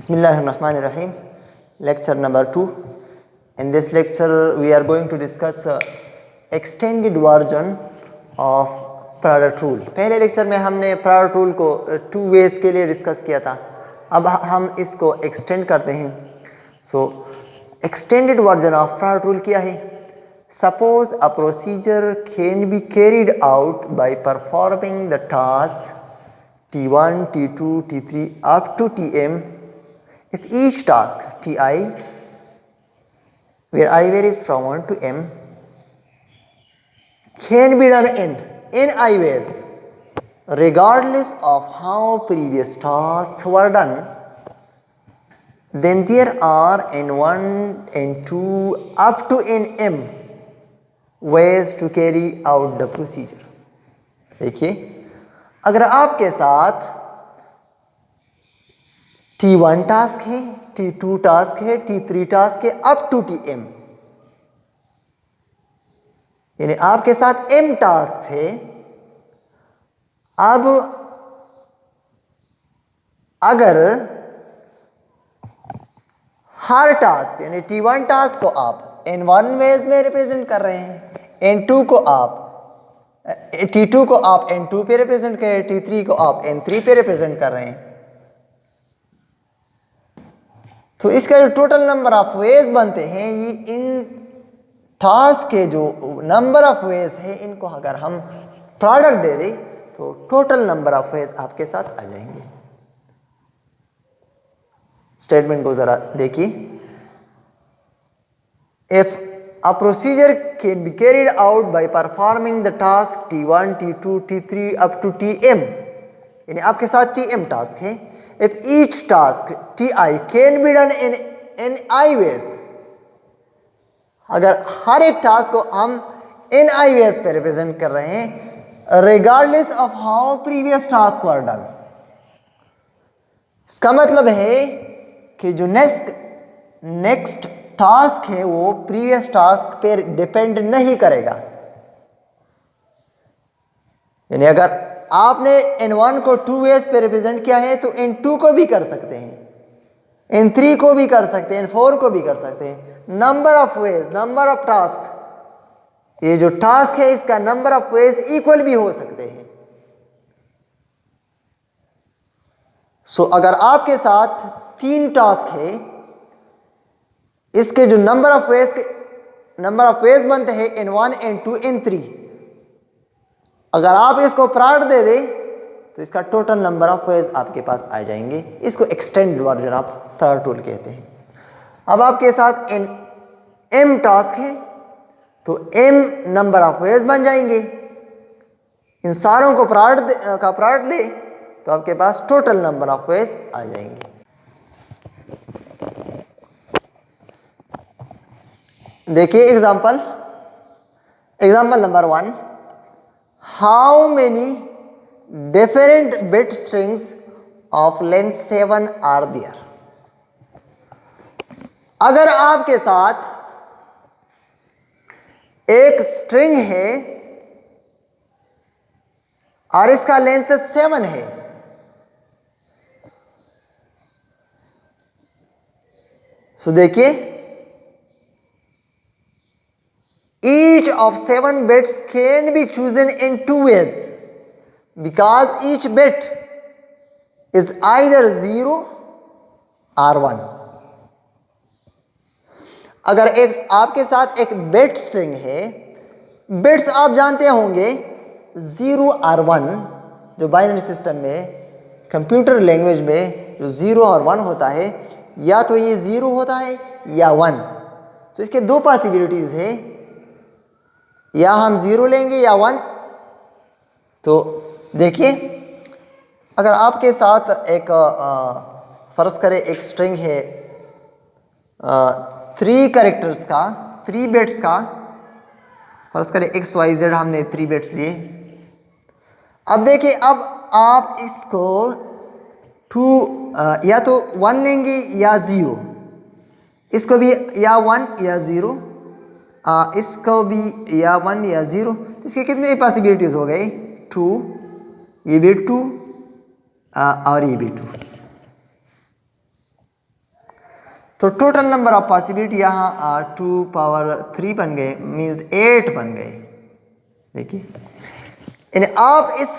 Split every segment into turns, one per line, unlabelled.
Bismillahirrahmanirrahim. Lecture number 2. In this lecture, we are going to discuss extended version of product rule. पहले lecture में हमने product rule को 2 ways के लिए discuss किया था. अब हम इसको एक्सटेंड करते हैं. So, extended version of product rule क्या है? Suppose a procedure can be carried out by performing the task T1, T2, T3 up to Tm. If each task Ti, where I varies from 1 to m, can be done in I ways, regardless of how previous tasks were done, then there are n1, n2 up to nm ways to carry out the procedure. देखिए, अगर आपके साथ T1 task है, T2 task है, T3 task है up to Tm, यानी आपके साथ m टास्क है. अब अगर हर टास्क यानी T1 टास्क को आप n1 वेज में रिप्रेजेंट कर रहे हैं, n2 को आप T2 को आप n2 पे रिप्रेजेंट कर रहे हैं, T3 को आप n3 पे रिप्रेजेंट कर रहे हैं, तो इसका जो टोटल नंबर ऑफ वेज बनते हैं, ये इन टास्क के जो नंबर ऑफ वेज है, इनको अगर हम प्रोडक्ट दे दें तो टोटल नंबर ऑफ वेज आपके साथ आ जाएंगे. स्टेटमेंट को जरा देखिए. If a procedure can be carried out by performing the task T1, T2, T3 up to Tm, यानी आपके साथ Tm टास्क है. If each task Ti can be done in I ways, अगर हर एक टास्क को हम in I ways पे represent कर रहे हैं, regardless of how previous tasks were done, इसका मतलब है कि जो नेक्स्ट टास्क है वो प्रीवियस टास्क पे डिपेंड नहीं करेगा. यानी अगर आपने n1 को 2 वेज पे रिप्रेजेंट किया है तो n2 को भी कर सकते हैं, n3 को भी कर सकते हैं, n4 को भी कर सकते हैं. Number of veg, number of task, ये जो टास्क है इसका नंबर ऑफ वेज इक्वल भी हो सकते हैं. सो अगर आपके साथ 3 टास्क है, इसके जो नंबर ऑफ वेज बनते हैं n1, n2, n3, अगर आप इसको प्रोडक्ट दे दें तो इसका टोटल नंबर ऑफ वेज आपके पास आ जाएंगे. इसको extend version of product rule कहते हैं. अब आपके साथ m टास्क है तो m नंबर ऑफ वेज बन जाएंगे. इन सारों को प्रोडक्ट ले तो आपके पास टोटल नंबर ऑफ वेज आ जाएंगे. देखिए example number 1. How many different bit strings of length 7 are there? अगर आपके साथ एक स्ट्रिंग है और इसका लेंथ 7 है, सो देखिए, each of 7 bits can be chosen in 2 ways because each bit is either 0 or 1. अगर आपके साथ एक बिट स्ट्रिंग है, बिट्स आप जानते होंगे 0 और 1, जो बाइनरी सिस्टम में कंप्यूटर लैंग्वेज में जो 0 और 1 होता है, या तो ये 0 होता है या 1. तो इसके 2 पॉसिबिलिटीज है, या हम 0 लेंगे या 1. तो देखिए, अगर आपके साथ एक फर्ज करें एक स्ट्रिंग है 3 कैरेक्टर्स का, 3 बिट्स का, फर्ज करें XYZ हमने 3 बिट्स लिए. अब देखिए, अब आप इसको या तो 1 लेंगे या 0, इसको भी या 1 या 0, इसको भी या 1 या 0. तो इसके कितने पॉसिबिलिटीज हो गए? 2, ये भी 2 और ये भी 2. तो टोटल नंबर ऑफ पॉसिबिलिटी यहाँ 2 पावर 3 बन गए, मीन्स 8 बन गए। देखिए यानी आप इस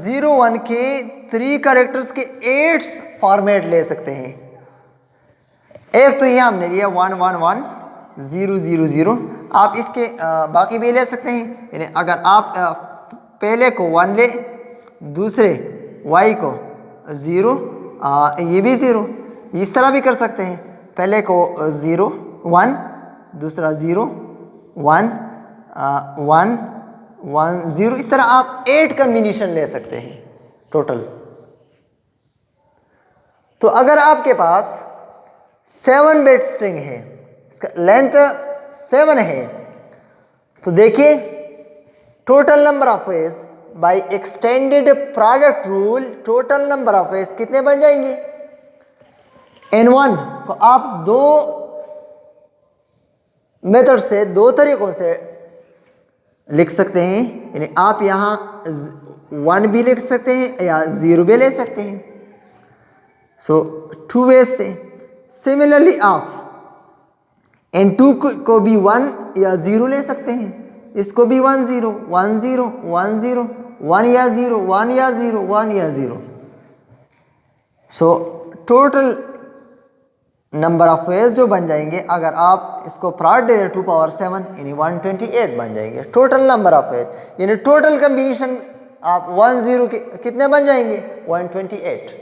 01 के 3 कैरेक्टर्स के 8 फॉर्मेट ले सकते हैं। एक तो ये हमने लिया 1 1 1 0 0 0, आप इसके बाकी भी ले सकते हैं। यानी अगर आप पहले को 1 ले, दूसरे y को 0, ये भी 0, इस तरह भी कर सकते हैं। पहले को 0 1, दूसरा 0 1 1 1 0, इस तरह आप 8 कम्बिनेशन ले सकते हैं टोटल। तो अगर आपके पास 7 बिट स्ट्रिंग है, इसका लेंथ 7 है, तो देखिए total number of veg bye extended product rule, total number of veg कितने बन जाएंगे? n1 को आप दो मेथड से, दो तरीकों से लिख सकते हैं। यानी आप यहां 1 भी लिख सकते हैं या 0 भी ले सकते हैं। सो 2 वेज से। सिमिलरली आप n2 को भी 1 या 0 ले सकते हैं, इसको भी 1 0 1 0 1 0 1 या 0 1 या 0 1 या 0। So total number of veg जो बन जाएंगे, अगर आप इसको प्रोडक्ट दे 2 पावर 7 यानी 128 बन जाएंगे टोटल नंबर ऑफ वेज। यानी टोटल कम्बिनेशन आप 1 0 के कितने बन जाएंगे? 128।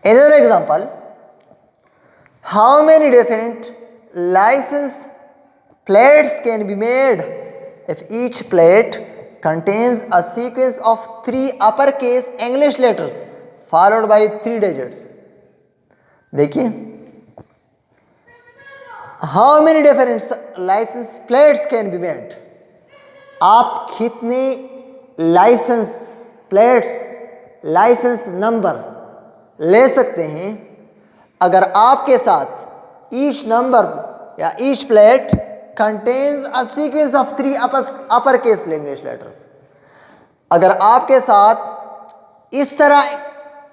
Another example, how many different license plates can be made if each plate contains a sequence of 3 uppercase English letters followed by 3 digits? देखिए how many different license plates can be made, आप कितने licence plates, licence number ले सकते हैं अगर आपके साथ each number या each plate contains a sequence of 3 upper case English letters. अगर आपके साथ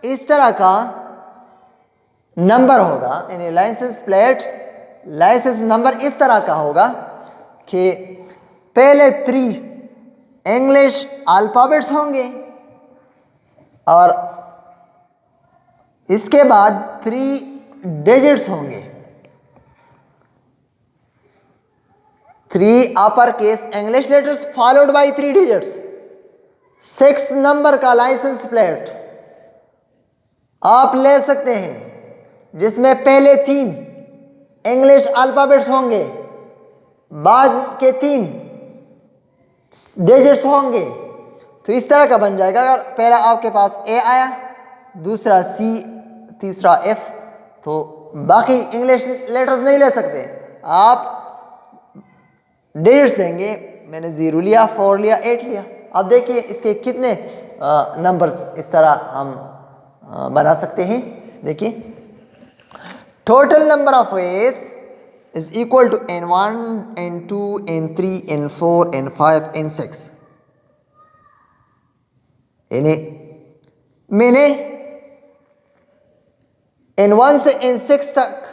इस तरह का नंबर होगा, यानी लाइसेंस प्लेट्स, लाइसेंस नंबर इस तरह का होगा कि पहले 3 इंग्लिश अल्फाबेट्स होंगे और इसके बाद 3 डिजिट्स होंगे, 3 upper case English letters followed by 3 digits. 6 number का लाइसेंस प्लेट आप ले सकते हैं जिसमें पहले 3 इंग्लिश अल्फाबेट्स होंगे, बाद के 3 डिजिट्स होंगे। तो इस तरह का बन जाएगा। अगर पहला आपके पास ए आया, दूसरा सी, तीसरा एफ, तो बाकी इंग्लिश लेटर्स नहीं ले सकते, आप डिजिट्स देंगे। मैंने 0 लिया, 4 लिया, 8 लिया। अब देखिए इसके कितने नंबर्स इस तरह हम बना सकते हैं। देखिए total number of ways is equal to n1 n2 n3 n4 n5 n6। यानी मैंने n1 से n6 तक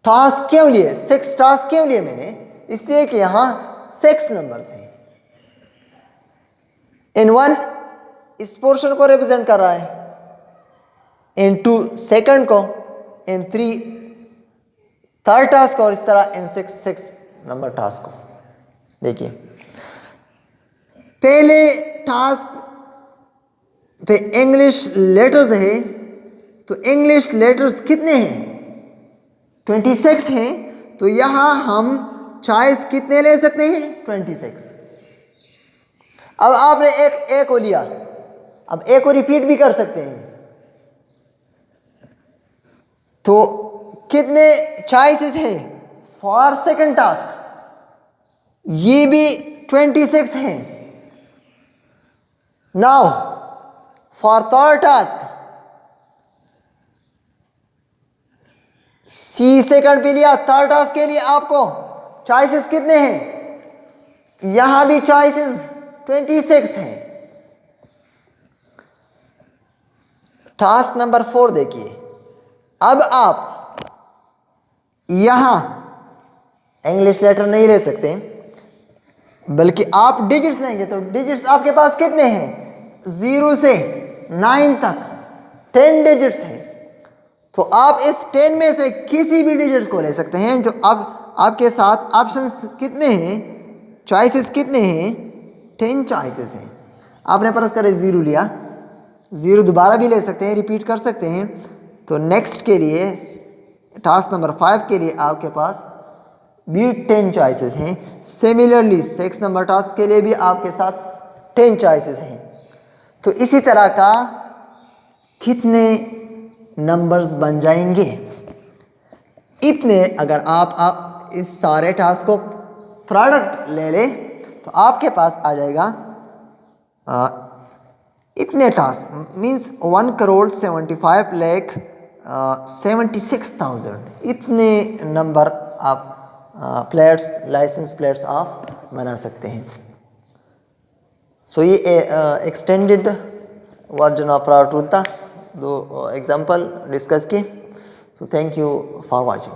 टास्क क्यों लिए, 6 टास्क क्यों लिए मैंने? इसलिए कि यहां 6 नंबर्स हैं। n1 इस पोर्शन को रिप्रेजेंट कर रहा है, n2 सेकंड को, n3 थर्ड टास्क और इस तरह n6 6 नंबर टास्क को। देखिए पहले टास्क पे इंग्लिश लेटर्स है, तो इंग्लिश लेटर्स कितने हैं? 26 हैं। तो यहां हम चॉइस कितने ले सकते हैं? 26। अब आपने एक को लिया, अब एक को रिपीट भी कर सकते हैं। तो कितने चॉइसेस हैं फॉर सेकंड टास्क? ये भी 26 हैं। Now for third task C second पे लिया, थर्ड टास्क के लिए आपको चॉइसेस कितने हैं? यहां भी चॉइसेस 26 हैं। टास्क नंबर 4 देखिए। अब आप यहां इंग्लिश लेटर नहीं ले सकते, बल्कि आप डिजिट्स लेंगे। तो डिजिट्स आपके पास कितने हैं? 0 से 9 तक 10 डिजिट्स हैं। तो आप इस 10 में से किसी भी डिजिट को ले सकते हैं। तो अब आपके साथ ऑप्शंस कितने हैं, चॉइसेस कितने हैं? 10 चॉइसेस हैं। आपने परस करें 0 लिया, 0 दोबारा भी ले सकते हैं, रिपीट कर सकते हैं। तो नेक्स्ट के लिए टास्क नंबर 5 के लिए आपके पास भी 10 चॉइसेस हैं। सिमिलरली 6 नंबर टास्क के लिए भी आपके साथ 10 चॉइसेस हैं। तो इसी तरह का कितने नंबर्स बन जाएंगे? इतने। अगर आप इस सारे टास्क को प्रोडक्ट ले ले तो आपके पास आ जाएगा इतने टास्क, मीन्स 1,75,76,000। इतने नंबर आप प्लेट्स, लाइसेंस प्लेट्स आप बना सकते हैं। सो ये extended version of product rule था। 2 एग्जाम्पल डिस्कस किए। So thank you for watching.